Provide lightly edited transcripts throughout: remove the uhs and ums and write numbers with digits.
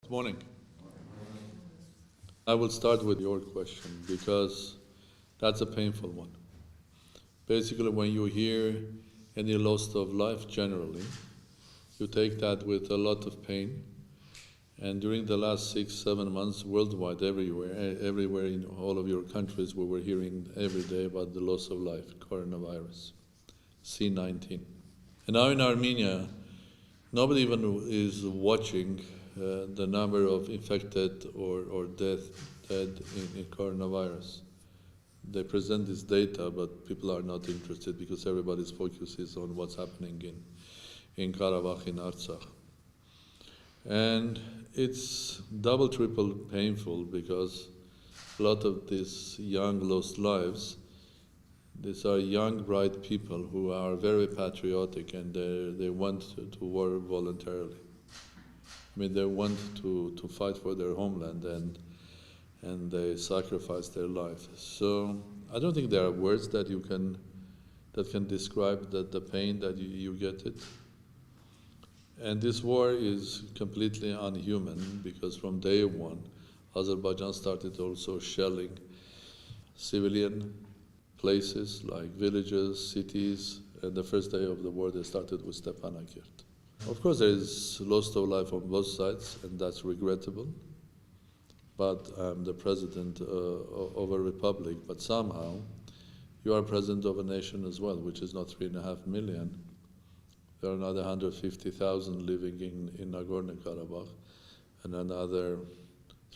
Good morning. I will start with your question because that's a painful one. Basically, when you hear any loss of life generally, you take that with a lot of pain. And during the last 6-7 months, worldwide, everywhere in all of your countries, we were hearing every day about the loss of life, coronavirus, C-19. And now in Armenia, nobody even is watching the number of infected or dead in coronavirus. They present this data, but people are not interested because everybody's focus is on what's happening in Karabakh, in Artsakh. And it's double, triple painful because a lot of these young lost lives, these are young, bright people who are very patriotic and they want to war voluntarily. I mean, they want to fight for their homeland and they sacrifice their life. So I don't think there are words that can describe the pain that you get it. And this war is completely unhuman because from day one, Azerbaijan started also shelling civilian places like villages, cities, and the first day of the war they started with Stepanakert. Of course, there is loss of life on both sides, and that's regrettable. But I'm the president of a republic, but somehow you are president of a nation as well, which is not 3.5 million. There are another 150,000 living in Nagorno-Karabakh, and another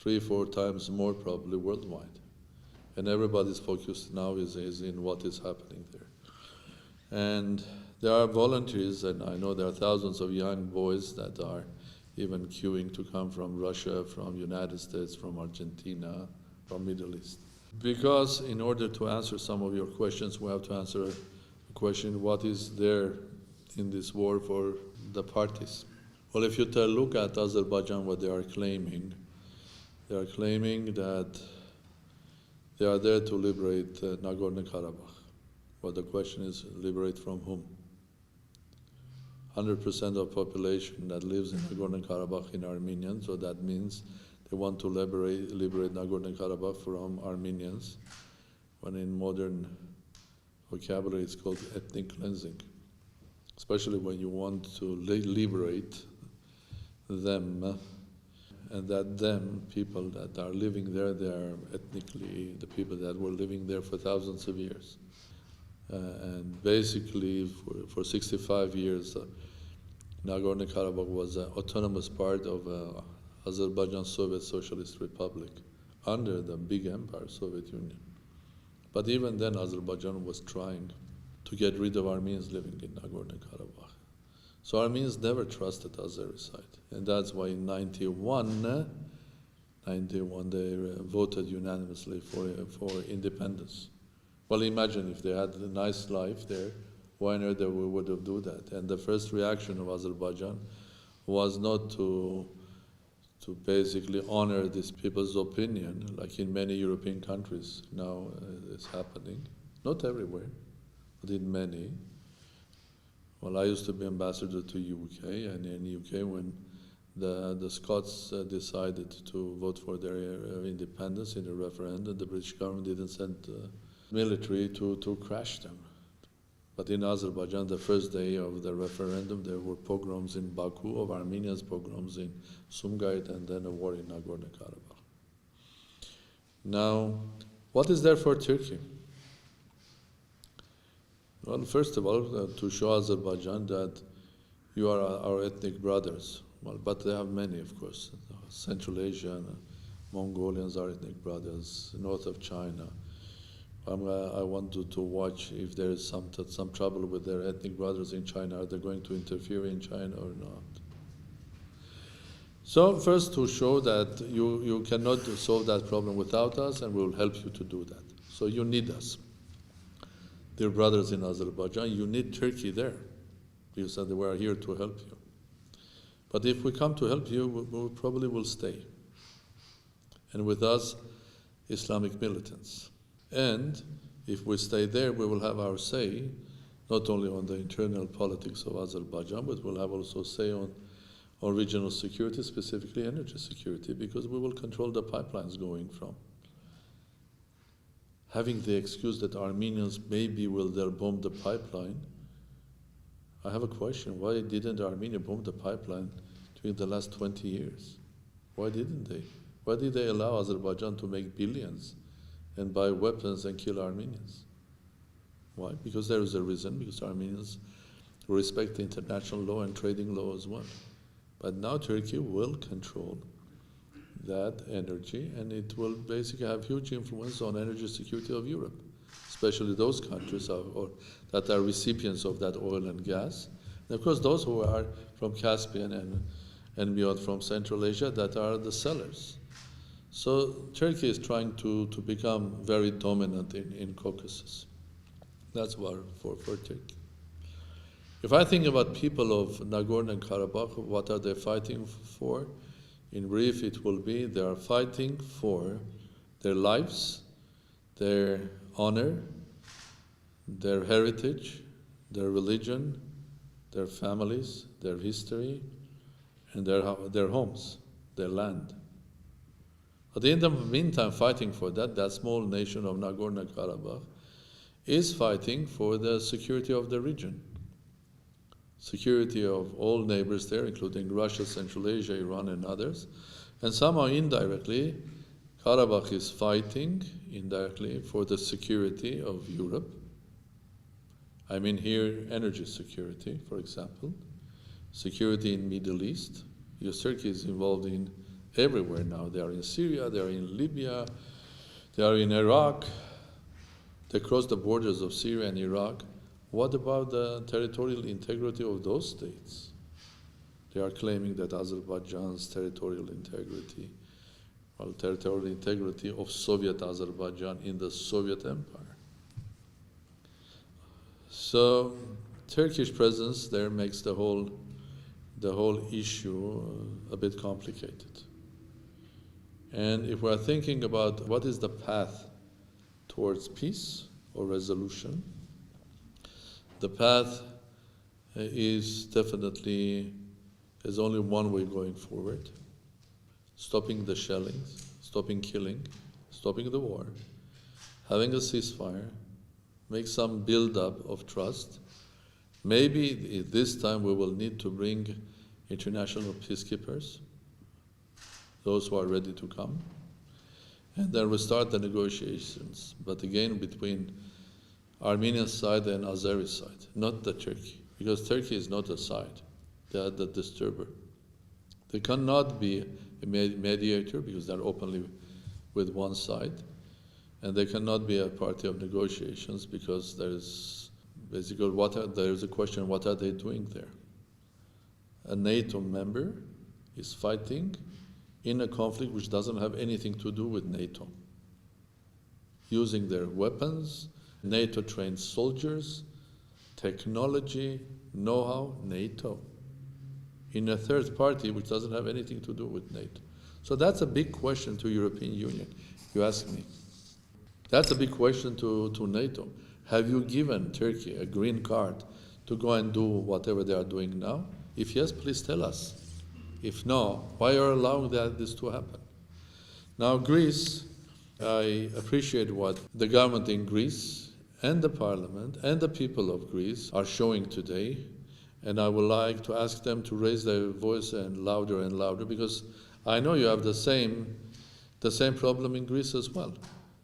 3-4 times more probably worldwide. And everybody's focus now is in what is happening there. And there are volunteers, and I know there are thousands of young boys that are even queuing to come from Russia, from United States, from Argentina, from Middle East. Because in order to answer some of your questions, we have to answer a question, what is there in this war for the parties? Well, if you look at Azerbaijan, what they are claiming that they are there to liberate Nagorno-Karabakh. Well, the question is, liberate from whom? 100% of population that lives in Nagorno-Karabakh is Armenian, so that means they want to liberate Nagorno-Karabakh from Armenians, when in modern vocabulary it's called ethnic cleansing, especially when you want to liberate them, and that them, people that are living there, they are ethnically the people that were living there for thousands of years. And basically, for 65 years, Nagorno-Karabakh was an autonomous part of Azerbaijan Soviet Socialist Republic under the big empire, Soviet Union. But even then, Azerbaijan was trying to get rid of Armenians living in Nagorno-Karabakh. So Armenians never trusted Azeri side. And that's why in 91 they voted unanimously for independence. Well, imagine if they had a nice life there, why not they would have do that? And the first reaction of Azerbaijan was not to basically honor these people's opinion, like in many European countries now it's happening. Not everywhere, but in many. Well, I used to be ambassador to UK, and in UK when the Scots decided to vote for their independence in a referendum, the British government didn't send military to crash them. But in Azerbaijan, the first day of the referendum, there were pogroms in Baku of Armenians, pogroms in Sumgait, and then a war in Nagorno-Karabakh. Now, what is there for Turkey? Well, first of all, to show Azerbaijan that you are our ethnic brothers. Well, but they have many, of course. Central Asia and Mongolians are ethnic brothers, north of China. I want to watch if there is some trouble with their ethnic brothers in China. Are they going to interfere in China or not? So first to show that you cannot solve that problem without us, and we will help you to do that. So you need us. Dear brothers in Azerbaijan, you need Turkey there. You said we are here to help you. But if we come to help you, we probably will stay. And with us, Islamic militants. And if we stay there, we will have our say, not only on the internal politics of Azerbaijan, but we'll have also say on regional security, specifically energy security, because we will control the pipelines going from. Having the excuse that Armenians maybe will bomb the pipeline, I have a question. Why didn't Armenia bomb the pipeline during the last 20 years? Why didn't they? Why did they allow Azerbaijan to make billions and buy weapons and kill Armenians? Why? Because there is a reason, because Armenians respect the international law and trading law as well. But now Turkey will control that energy, and it will basically have huge influence on energy security of Europe, especially those countries that are recipients of that oil and gas. And of course, those who are from Caspian and beyond, from Central Asia, that are the sellers. So Turkey is trying to become very dominant in Caucasus. That's for Turkey. If I think about people of Nagorno-Karabakh, what are they fighting for? In brief, it will be they are fighting for their lives, their honor, their heritage, their religion, their families, their history, and their homes, their land. But in the meantime, fighting for that small nation of Nagorno-Karabakh is fighting for the security of the region. Security of all neighbors there, including Russia, Central Asia, Iran, and others. And somehow indirectly, Karabakh is fighting indirectly for the security of Europe. I mean here, energy security, for example. Security in Middle East, because Turkey is involved in everywhere now. They are in Syria, they are in Libya, they are in Iraq. They cross the borders of Syria and Iraq. What about the territorial integrity of those states? They are claiming that Azerbaijan's territorial integrity of Soviet Azerbaijan in the Soviet Empire. So Turkish presence there makes the whole issue a bit complicated. And if we're thinking about what is the path towards peace or resolution, the path is definitely, there's only one way going forward. Stopping the shelling, stopping killing, stopping the war, having a ceasefire, make some build-up of trust. Maybe this time we will need to bring international peacekeepers, those who are ready to come, and then restart the negotiations, but again between Armenian side and Azeri side, not the Turkey, because Turkey is not a side. They are the disturber. They cannot be a mediator because they're openly with one side, and they cannot be a party of negotiations because there is basically there is a question: what are they doing there? A NATO member is fighting in a conflict which doesn't have anything to do with NATO, using their weapons, NATO-trained soldiers, technology, know-how, NATO, in a third party which doesn't have anything to do with NATO. So that's a big question to European Union, you ask me. That's a big question to NATO. Have you given Turkey a green card to go and do whatever they are doing now? If yes, please tell us. If no, why are you allowing this to happen? Now, Greece, I appreciate what the government in Greece and the parliament and the people of Greece are showing today, and I would like to ask them to raise their voice and louder, because I know you have the same problem in Greece as well.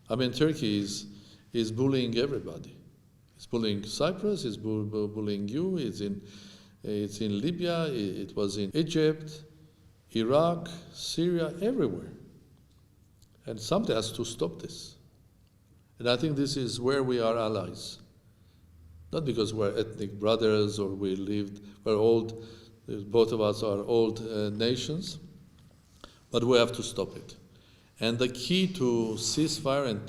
I mean, Turkey is bullying everybody. It's bullying Cyprus, it's bullying you, it's in Libya, it was in Egypt, Iraq, Syria, everywhere. And somebody has to stop this. And I think this is where we are allies. Not because we're ethnic brothers or we're old, both of us are old nations, but we have to stop it. And the key to ceasefire and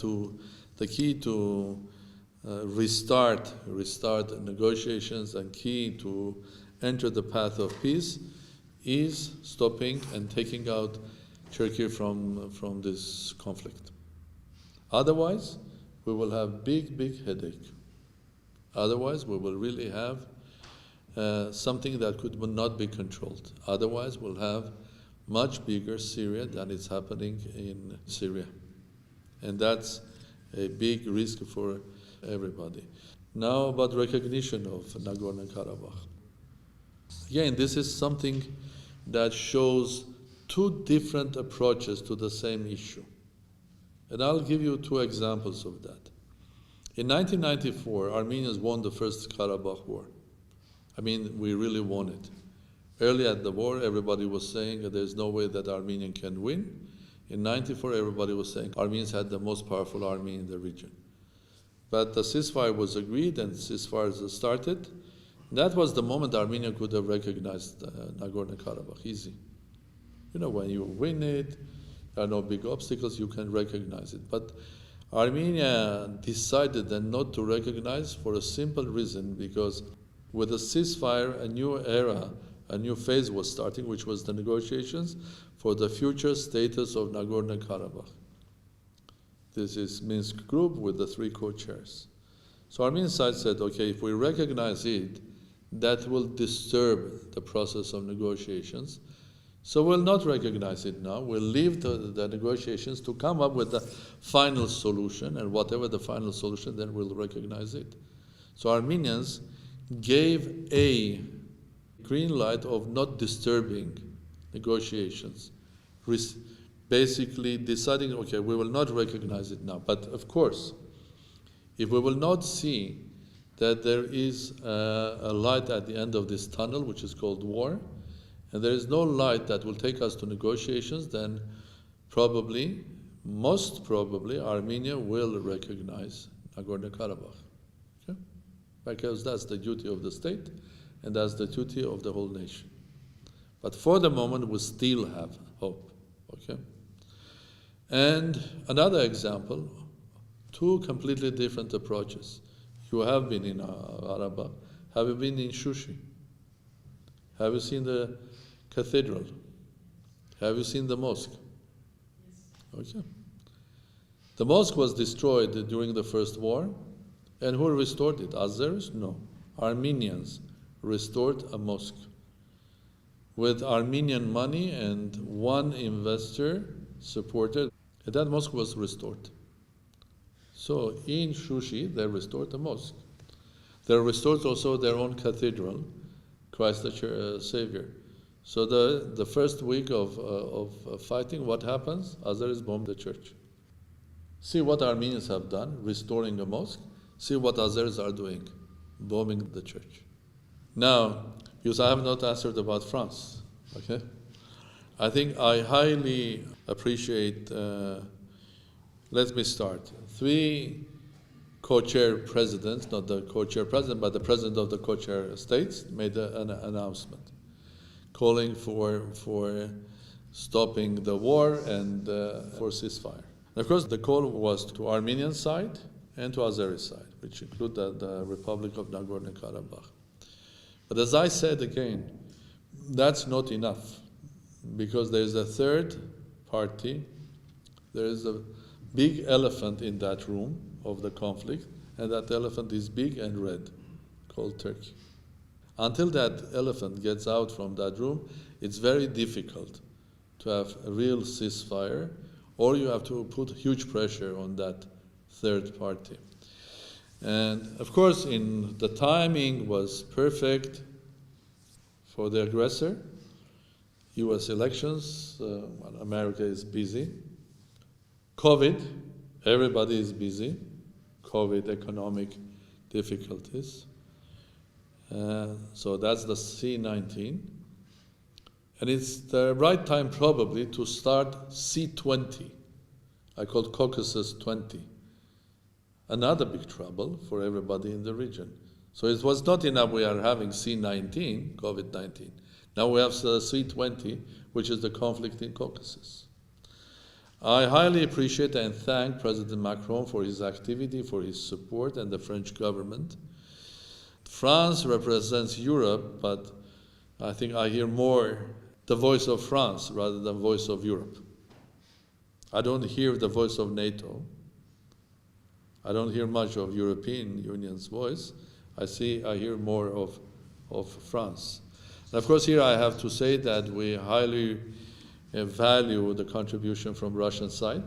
the key to restart negotiations and key to enter the path of peace is stopping and taking out Turkey from this conflict. Otherwise, we will have big headache. Otherwise, we will really have something that could not be controlled. Otherwise, we'll have much bigger Syria than is happening in Syria. And that's a big risk for everybody. Now about recognition of Nagorno-Karabakh. Again, this is something that shows two different approaches to the same issue. And I'll give you two examples of that. In 1994, Armenians won the first Karabakh war. I mean, we really won it. Early at the war, everybody was saying that there's no way that Armenia can win. In 94, everybody was saying Armenians had the most powerful army in the region. But the ceasefire was agreed and ceasefires started. That was the moment Armenia could have recognized Nagorno-Karabakh. Easy. You know, when you win it, there are no big obstacles, you can recognize it. But Armenia decided then not to recognize for a simple reason, because with the ceasefire, a new era, a new phase was starting, which was the negotiations for the future status of Nagorno-Karabakh. This is Minsk group with the three co-chairs. So Armenian side said, okay, if we recognize it, that will disturb the process of negotiations. So we'll not recognize it now. We'll leave the negotiations to come up with the final solution, and whatever the final solution, then we'll recognize it. So Armenians gave a green light of not disturbing negotiations, basically deciding, okay, we will not recognize it now. But of course, if we will not see that there is a light at the end of this tunnel, which is called war, and there is no light that will take us to negotiations, then probably, most probably, Armenia will recognize Nagorno-Karabakh. Okay? Because that's the duty of the state, and that's the duty of the whole nation. But for the moment, we still have hope. Okay? And another example, two completely different approaches. You have been in Karabakh. Have you been in Shushi? Have you seen the cathedral? Have you seen the mosque? Yes. Okay. The mosque was destroyed during the First War. And who restored it? Azeris? No. Armenians restored a mosque with Armenian money, and one investor supported. And that mosque was restored. So in Shushi, they restored the mosque. They restored also their own cathedral, Christ the Savior. So the first week of fighting, what happens? Azeris bomb the church. See what Armenians have done, restoring a mosque. See what Azeris are doing, bombing the church. Now, because I have not answered about France, okay? I think I highly appreciate, let me start. 3 co-chair presidents, not the co-chair president, but the president of the co-chair states made an announcement calling for stopping the war and for ceasefire. And of course, the call was to Armenian side and to Azeri side, which include the Republic of Nagorno-Karabakh. But as I said again, that's not enough, because there is a third party. There is a big elephant in that room of the conflict, and that elephant is big and red, called Turkey. Until that elephant gets out from that room, it's very difficult to have a real ceasefire, or you have to put huge pressure on that third party. And of course, the timing was perfect for the aggressor. US elections, America is busy. COVID, everybody is busy. COVID, economic difficulties. So that's the C19. And it's the right time probably to start C20. I call it Caucasus 20. Another big trouble for everybody in the region. So it was not enough we are having C19, COVID-19. Now we have C20, which is the conflict in Caucasus. I highly appreciate and thank President Macron for his activity, for his support, and the French government. France represents Europe, but I think I hear more the voice of France rather than the voice of Europe. I don't hear the voice of NATO. I don't hear much of European Union's voice. I hear more of of France. And of course, here I have to say that we highly value the contribution from Russian side.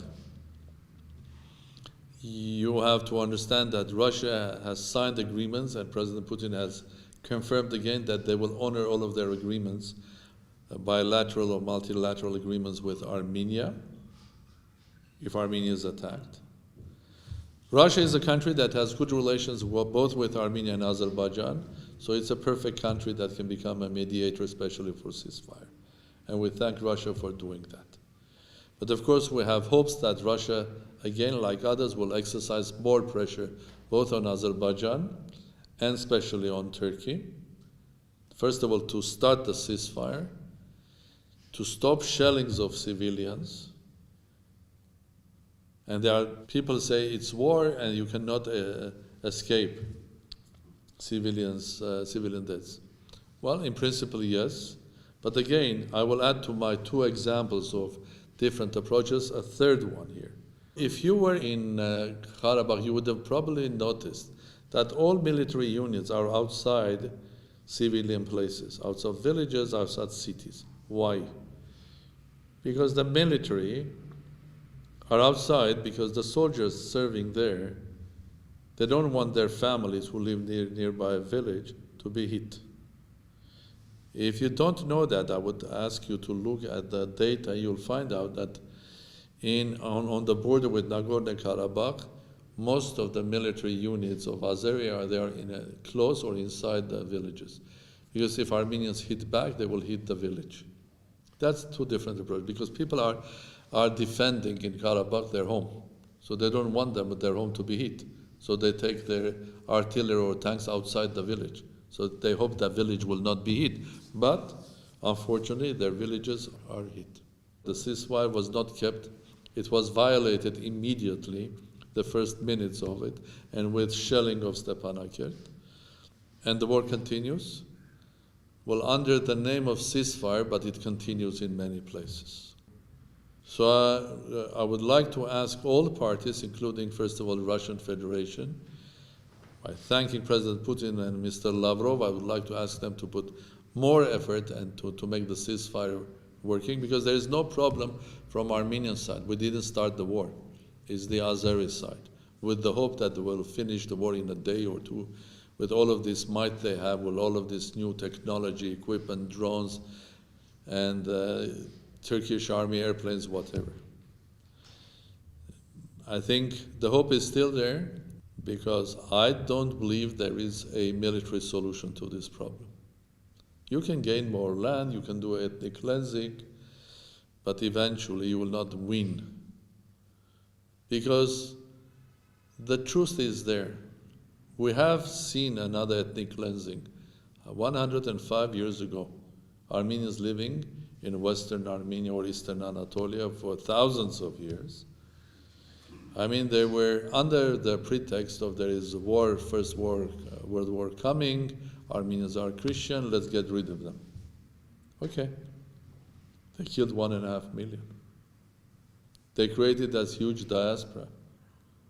You have to understand that Russia has signed agreements, and President Putin has confirmed again that they will honor all of their agreements, bilateral or multilateral agreements with Armenia, if Armenia is attacked. Russia is a country that has good relations both with Armenia and Azerbaijan, so it's a perfect country that can become a mediator, especially for ceasefire. And we thank Russia for doing that. But of course, we have hopes that Russia, again, like others, will exercise more pressure both on Azerbaijan and especially on Turkey. First of all, to start the ceasefire, to stop shellings of civilians. And there are people say it's war and you cannot escape civilian deaths. Well, in principle, yes. But again, I will add to my two examples of different approaches a third one here. If you were in Karabakh, you would have probably noticed that all military units are outside civilian places, outside villages, outside cities. Why? Because the military are outside because the soldiers serving there, they don't want their families who live nearby a village to be hit. If you don't know that, I would ask you to look at the data. You'll find out that on the border with Nagorno-Karabakh, most of the military units of Azeria are there close or inside the villages. Because if Armenians hit back, they will hit the village. That's two different approaches, because people are defending in Karabakh their home. So they don't want their home to be hit. So they take their artillery or tanks outside the village. So they hope that village will not be hit. But unfortunately, their villages are hit. The ceasefire was not kept. It was violated immediately, the first minutes of it, and with shelling of Stepanakert. And the war continues. Well, under the name of ceasefire, but it continues in many places. So I would like to ask all parties, including, first of all, the Russian Federation, by thanking President Putin and Mr. Lavrov, I would like to ask them to put more effort and to make the ceasefire working, because there is no problem from Armenian side. We didn't start the war. It's the Azeri side, with the hope that they will finish the war in a day or two, with all of this might they have, with all of this new technology, equipment, drones, and Turkish army airplanes, whatever. I think the hope is still there, because I don't believe there is a military solution to this problem. You can gain more land, you can do ethnic cleansing, but eventually you will not win. Because the truth is there. We have seen another ethnic cleansing. 105 years ago, Armenians living in Western Armenia or Eastern Anatolia for thousands of years. I mean, they were under the pretext of there is a war, World War coming, Armenians are Christian, let's get rid of them. Okay. They killed 1.5 million. They created this huge diaspora.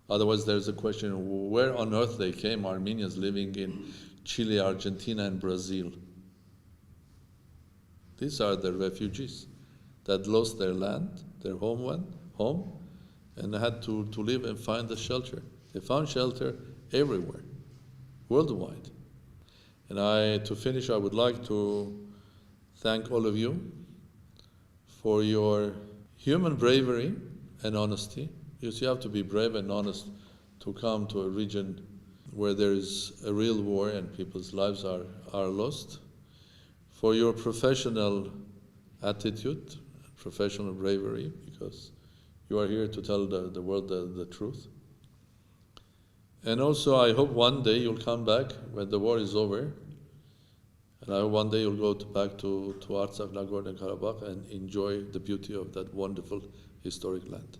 Otherwise, there's a question, where on earth they came, Armenians living in Chile, Argentina, and Brazil? These are the refugees that lost their land, their home, and had to live and find a shelter. They found shelter everywhere, worldwide. And to finish, I would like to thank all of you for your human bravery and honesty. Because you have to be brave and honest to come to a region where there is a real war and people's lives are lost. For your professional attitude, professional bravery, because you are here to tell the world the truth. And also, I hope one day you'll come back when the war is over, and I hope one day you'll go back to Artsakh, Nagorno-Karabakh, and enjoy the beauty of that wonderful historic land.